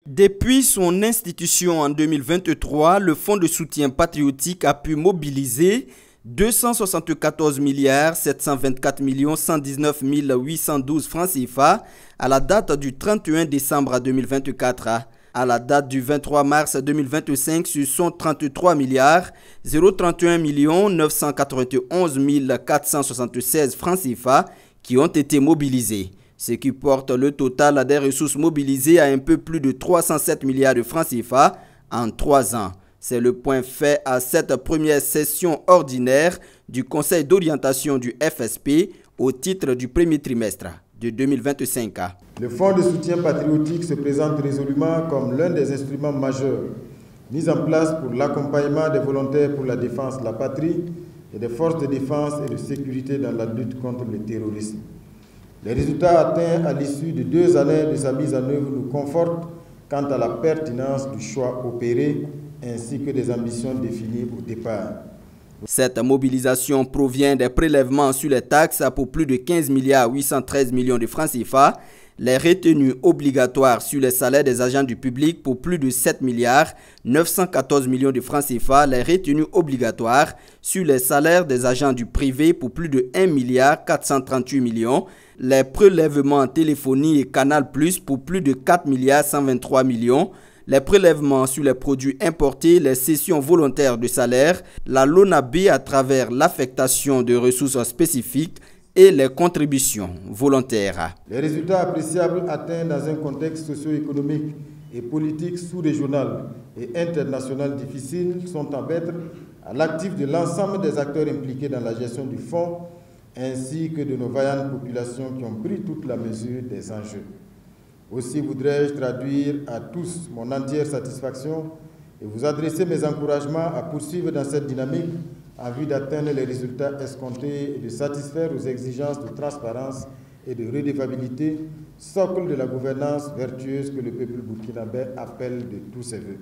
Depuis son institution en 2023, le Fonds de soutien patriotique a pu mobiliser 274 724 119 812 francs CFA à la date du 31 décembre 2024. À la date du 23 mars 2025, ce sont 33 031 991 476 francs CFA qui ont été mobilisés, ce qui porte le total des ressources mobilisées à un peu plus de 307 milliards de francs CFA en 3 ans. C'est le point fait à cette première session ordinaire du Conseil d'orientation du FSP au titre du premier trimestre de 2025. Le Fonds de soutien patriotique se présente résolument comme l'un des instruments majeurs mis en place pour l'accompagnement des volontaires pour la défense de la patrie et des forces de défense et de sécurité dans la lutte contre le terrorisme. Les résultats atteints à l'issue de 2 années de sa mise en œuvre nous confortent quant à la pertinence du choix opéré ainsi que des ambitions définies au départ. Cette mobilisation provient des prélèvements sur les taxes pour plus de 15 813 millions de francs CFA, les retenues obligatoires sur les salaires des agents du public pour plus de 7 914 millions de francs CFA, les retenues obligatoires sur les salaires des agents du privé pour plus de 1 438 millions, les prélèvements en téléphonie et Canal Plus pour plus de 4 123 millions, les prélèvements sur les produits importés, les cessions volontaires de salaire, la LONABI à travers l'affectation de ressources spécifiques et les contributions volontaires. Les résultats appréciables atteints dans un contexte socio-économique et politique sous-régional et international difficile sont à mettre à l'actif de l'ensemble des acteurs impliqués dans la gestion du fonds ainsi que de nos vaillantes populations qui ont pris toute la mesure des enjeux. Aussi voudrais-je traduire à tous mon entière satisfaction et vous adresser mes encouragements à poursuivre dans cette dynamique en vue d'atteindre les résultats escomptés et de satisfaire aux exigences de transparence et de redevabilité, socle de la gouvernance vertueuse que le peuple burkinabé appelle de tous ses voeux.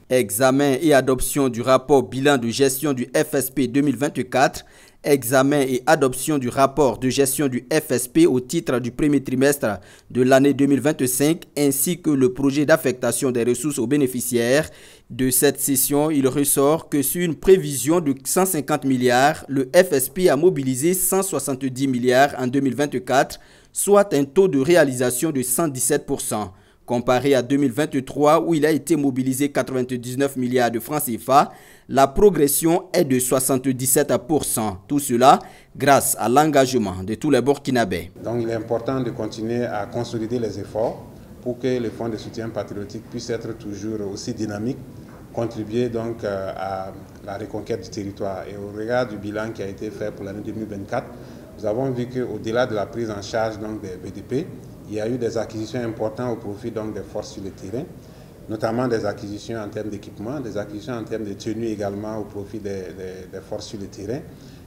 Examen et adoption du rapport bilan de gestion du FSP 2024, examen et adoption du rapport de gestion du FSP au titre du premier trimestre de l'année 2025 ainsi que le projet d'affectation des ressources aux bénéficiaires. De cette session, il ressort que sur une prévision de 150 milliards, le FSP a mobilisé 170 milliards en 2024, soit un taux de réalisation de 117%. Comparé à 2023 où il a été mobilisé 99 milliards de francs CFA, la progression est de 77%. Tout cela grâce à l'engagement de tous les Burkinabés. Donc il est important de continuer à consolider les efforts pour que le Fonds de soutien patriotique puisse être toujours aussi dynamique, contribuer donc à la reconquête du territoire. Et au regard du bilan qui a été fait pour l'année 2024, nous avons vu qu'au-delà de la prise en charge donc, des BDP, il y a eu des acquisitions importantes au profit donc, des forces sur le terrain, notamment des acquisitions en termes d'équipement, des acquisitions en termes de tenue également au profit des forces sur le terrain.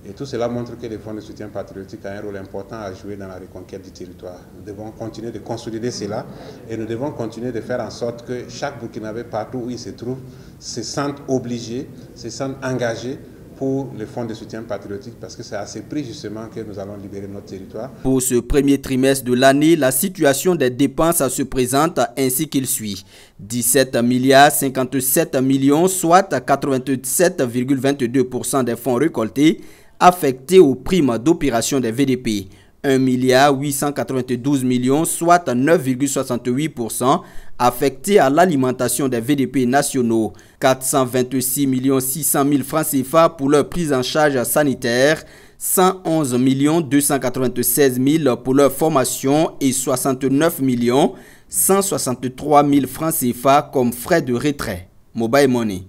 Et tout cela montre que le Fonds de soutien patriotique a un rôle important à jouer dans la reconquête du territoire. Nous devons continuer de consolider cela et nous devons continuer de faire en sorte que chaque Burkinabé, partout où il se trouve, se sente obligé, se sente engagé pour le Fonds de soutien patriotique parce que c'est à ce prix justement que nous allons libérer notre territoire. Pour ce premier trimestre de l'année, la situation des dépenses se présente ainsi qu'il suit. 17 57 millions, soit 87,22% des fonds récoltés affectés aux primes d'opération des VDP. 1 892 millions, soit 9,68% affectés à l'alimentation des VDP nationaux. 426 600 000 francs CFA pour leur prise en charge sanitaire. 111 296 000 pour leur formation et 69 163 000 francs CFA comme frais de retrait. Mobile Money.